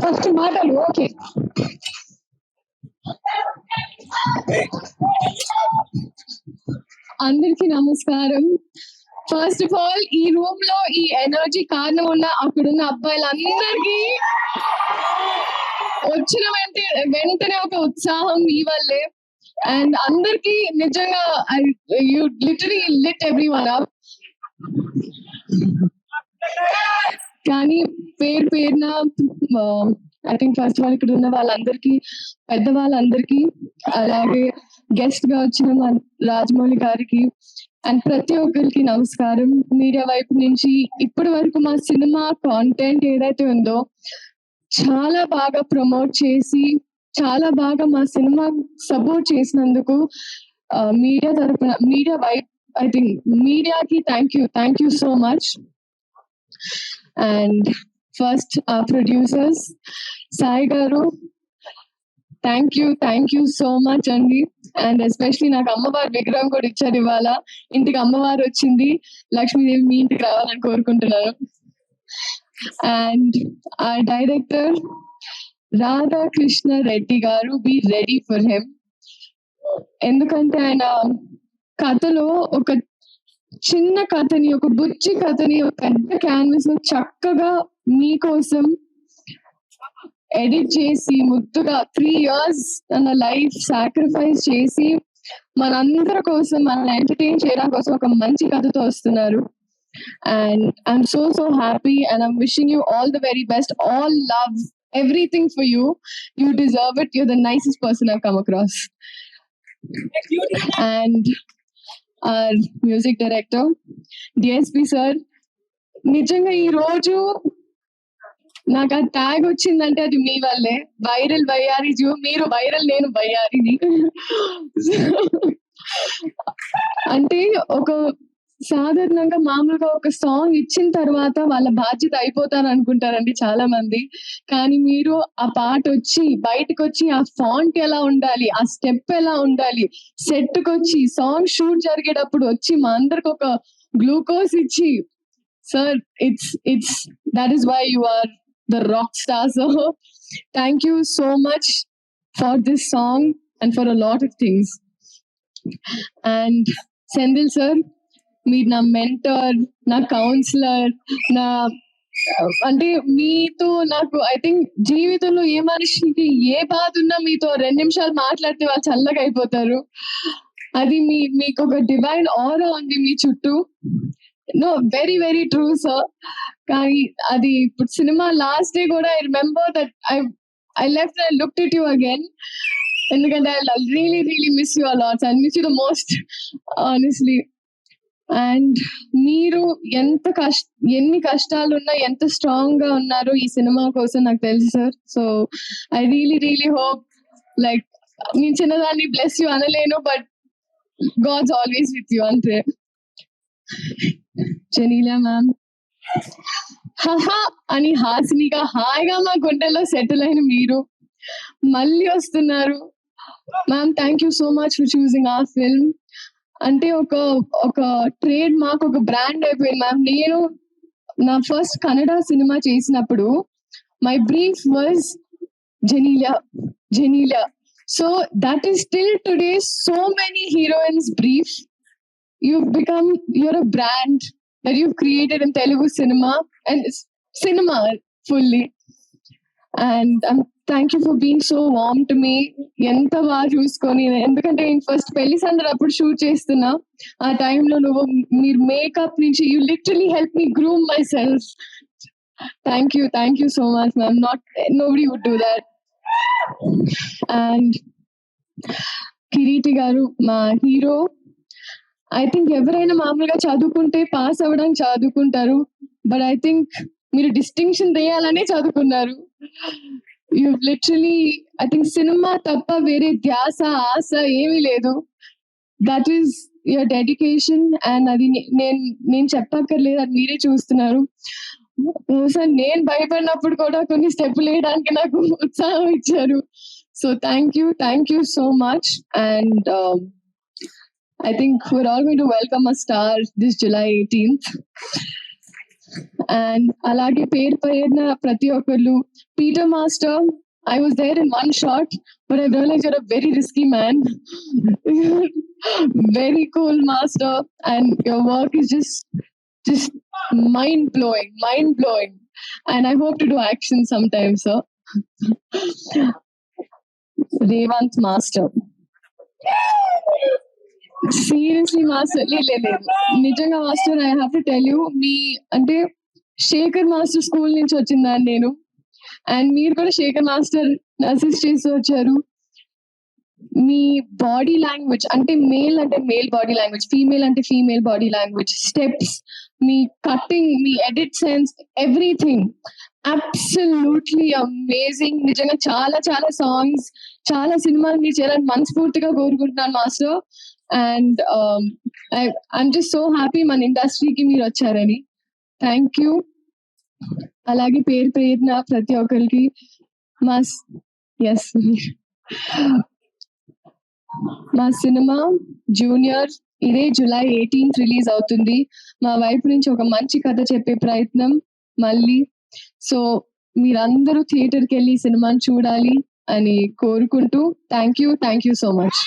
First మాటలు okay. అందరికీ నమస్కారం. ఫస్ట్ ఆఫ్ ఆల్ ఈ రూమ్ లో ఈ ఎనర్జీ కారణం ఉన్న అక్కడున్న అబ్బాయిలందరికీ వచ్చిన వెంటనే ఒక ఉత్సాహం మీ వల్లే. అండ్ అందరికి నిజంగా you literally lit everyone up. కానీ పేరున I think first of all ఇక్కడ ఉన్న వాళ్ళందరికీ, పెద్దవాళ్ళందరికీ, అలాగే గెస్ట్ గా వచ్చిన మా రాజమౌళి గారికి అండ్ ప్రతి ఒక్కరికి నమస్కారం. మీడియా వైపు నుంచి ఇప్పటి వరకు మా సినిమా కాంటెంట్ ఏదైతే ఉందో చాలా బాగా ప్రమోట్ చేసి, చాలా బాగా మా సినిమా సపోర్ట్ చేసినందుకు మీడియా తరపున, మీడియా వైపు, ఐ థింక్ మీడియాకి thank you so much. And first our producers, Sai గారు, థ్యాంక్ యూ సో మచ్ అండి. అండ్ ఎస్పెషలీ నాకు అమ్మవారి విగ్రహం కూడా ఇచ్చారు ఇవాళ. ఇంటికి అమ్మవారు వచ్చింది, లక్ష్మీదేవి మీ ఇంటికి రావాలని కోరుకుంటున్నాను. అండ్ ఆ డైరెక్టర్ రాధాకృష్ణ రెడ్డి గారు, బీ రెడీ ఫర్ హిమ్. ఎందుకంటే ఆయన కథలో ఒక చిన్న కథని, ఒక బుజ్జి కథని ఒక పెద్ద క్యాన్వస్ లో చక్కగా మీకోసం ఎడిట్ చేసి, ముద్దుగా 3 years తన లైఫ్ సాక్రిఫైస్ చేసి మనందరి కోసం, మనల్ని ఎంటర్టైన్ చేయడం కోసం ఒక మంచి కథతో వస్తున్నారు. And I'm so happy, and I'm wishing you all the very best, all love, everything for you. You deserve it. You're the nicest person I've come across. And our music director, DSP sir, నిజంగా ఈ రోజు నాకు ఆ tag వచ్చిందంటే అది మీ వల్లే. Viral వయ్యారి, మీరు వైరల్, నేను వయ్యారిని. అంటే ఒక సాధారణంగా మామూలుగా ఒక సాంగ్ ఇచ్చిన తర్వాత వాళ్ళ బాధ్యత అయిపోతారు అనుకుంటారండి చాలా మంది. కానీ మీరు ఆ పాట వచ్చి బయటకు వచ్చి ఆ ఫాంట్ ఎలా ఉండాలి, ఆ స్టెప్ ఎలా ఉండాలి, సెట్ కి వచ్చి సాంగ్ షూట్ జరిగేటప్పుడు వచ్చి మా అందరికి ఒక గ్లూకోజ్ ఇచ్చి, sir it's that is why you are the rock star. So thank you so much for this song and for a lot of things. And Senthil sir, మీరు నా మెంటర్, నా కౌన్సిలర్, నా అంటే మీతో నాకు ఐ థింక్ జీవితంలో ఏ మనిషికి ఏ బాధ ఉన్నా మీతో 2 నిమిషాలు మాట్లాడితే వాళ్ళు చల్లగా అయిపోతారు. అది మీకు ఒక డివైన్ ఆరా ఉంది మీ చుట్టూ. No, very true sir. కానీ అది ఇప్పుడు సినిమా లాస్ట్ డే కూడా I remember that I left and looked at you again. ఎందుకంటే I really miss you a lot. I miss you the most honestly. And మీరు ఎన్ని కష్టాలున్నా ఎంత స్ట్రాంగ్ గా ఉన్నారో ఈ సినిమా కోసం నాకు తెలుసు sir. So I really hope, like నేను చిన్నదాన్ని బ్లెస్ యూ అనలేను, but God's always with you అంతే. జనీలా మ్యామ్, హహా అని హాసినిగా హాయిగా మా గుండెల్లో సెటిల్ అయిన మీరు మళ్ళీ వస్తున్నారు. Ma'am, thank you so much for choosing ఆ ఫిల్మ్. అంటే ఒక ట్రేడ్ మార్క్, ఒక బ్రాండ్ అయిపోయింది మ్యామ్. నేను నా ఫస్ట్ కన్నడ సినిమా చేసినప్పుడు my brief was Genelia. So that is still today so many heroines brief. you're a brand that you've created in Telugu cinema and cinema fully. And thank you for being so warm to me. ఎంత బాగా చూసుకొని, ఎందుకంటే నేను first పెళ్లి సందడి అప్పుడు shoot చేస్తున్నా. ఆ టైంలో మీరు మేకప్ నుంచి you literally help me groom myself. Thank you so much ma'am. Nobody would do that. And Kiriti garu, మా హీరో. ఐ థింక్ ఎవరైనా మామూలుగా చదువుకుంటే పాస్ అవ్వడానికి చదువుకుంటారు, బట్ ఐ థింక్ మీరు డిస్టింక్షన్ తీయాలనే చదువుకున్నారు. You literally, I think cinema తప్ప వేరే ధ్యాస, ఆశ ఏమీ లేదు. That is your dedication. And అది నేను చెప్పక్కర్లేదు, అది మీరే చూస్తున్నారు. సార్, నేను భయపడినప్పుడు కూడా కొన్ని స్టెప్పులు వేయడానికి నాకు ఉత్సాహం ఇచ్చారు. So thank you so much. And I think we're all going to welcome a star this July 18th. And అలాగే పేరు పేరున ప్రతి ఒక్కళ్ళు Peter master I was there in one shot, but I realized you're a very risky man. Very cool, master, and your work is just mind blowing, mind blowing. And I hope to do action sometime, sir. Revant master. Seriously master లేదు నిజంగా master I have to tell you మీ అంటే Shekhar master school నుంచి వచ్చిందాన్ని నేను and మీరు కూడా Shekhar master assist చేసి వచ్చారు మీ బాడీ లాంగ్వేజ్ అంటే మేల్ బాడీ లాంగ్వేజ్ ఫీమేల్ అంటే ఫీమేల్ బాడీ లాంగ్వేజ్ స్టెప్స్ మీ కట్టింగ్ మీ edit sense everything absolutely amazing నిజంగా చాలా చాలా సాంగ్స్ చాలా సినిమాలు మీరు చేయాలని మనస్ఫూర్తిగా కోరుకుంటున్నాను master and I'm just so happy మన ఇండస్ట్రీకి మీరు వచ్చారని థ్యాంక్ యూ అలాగే పేరు పేరున ప్రతి ఒక్కరికి మా ఎస్ మా సినిమా జూనియర్ ఇదే July 18th రిలీజ్ అవుతుంది మా వైపు నుంచి ఒక మంచి కథ చెప్పే ప్రయత్నం మళ్ళీ సో మీరందరూ థియేటర్కి వెళ్ళి సినిమాని చూడాలి అని కోరుకుంటూ థ్యాంక్ యూ సో మచ్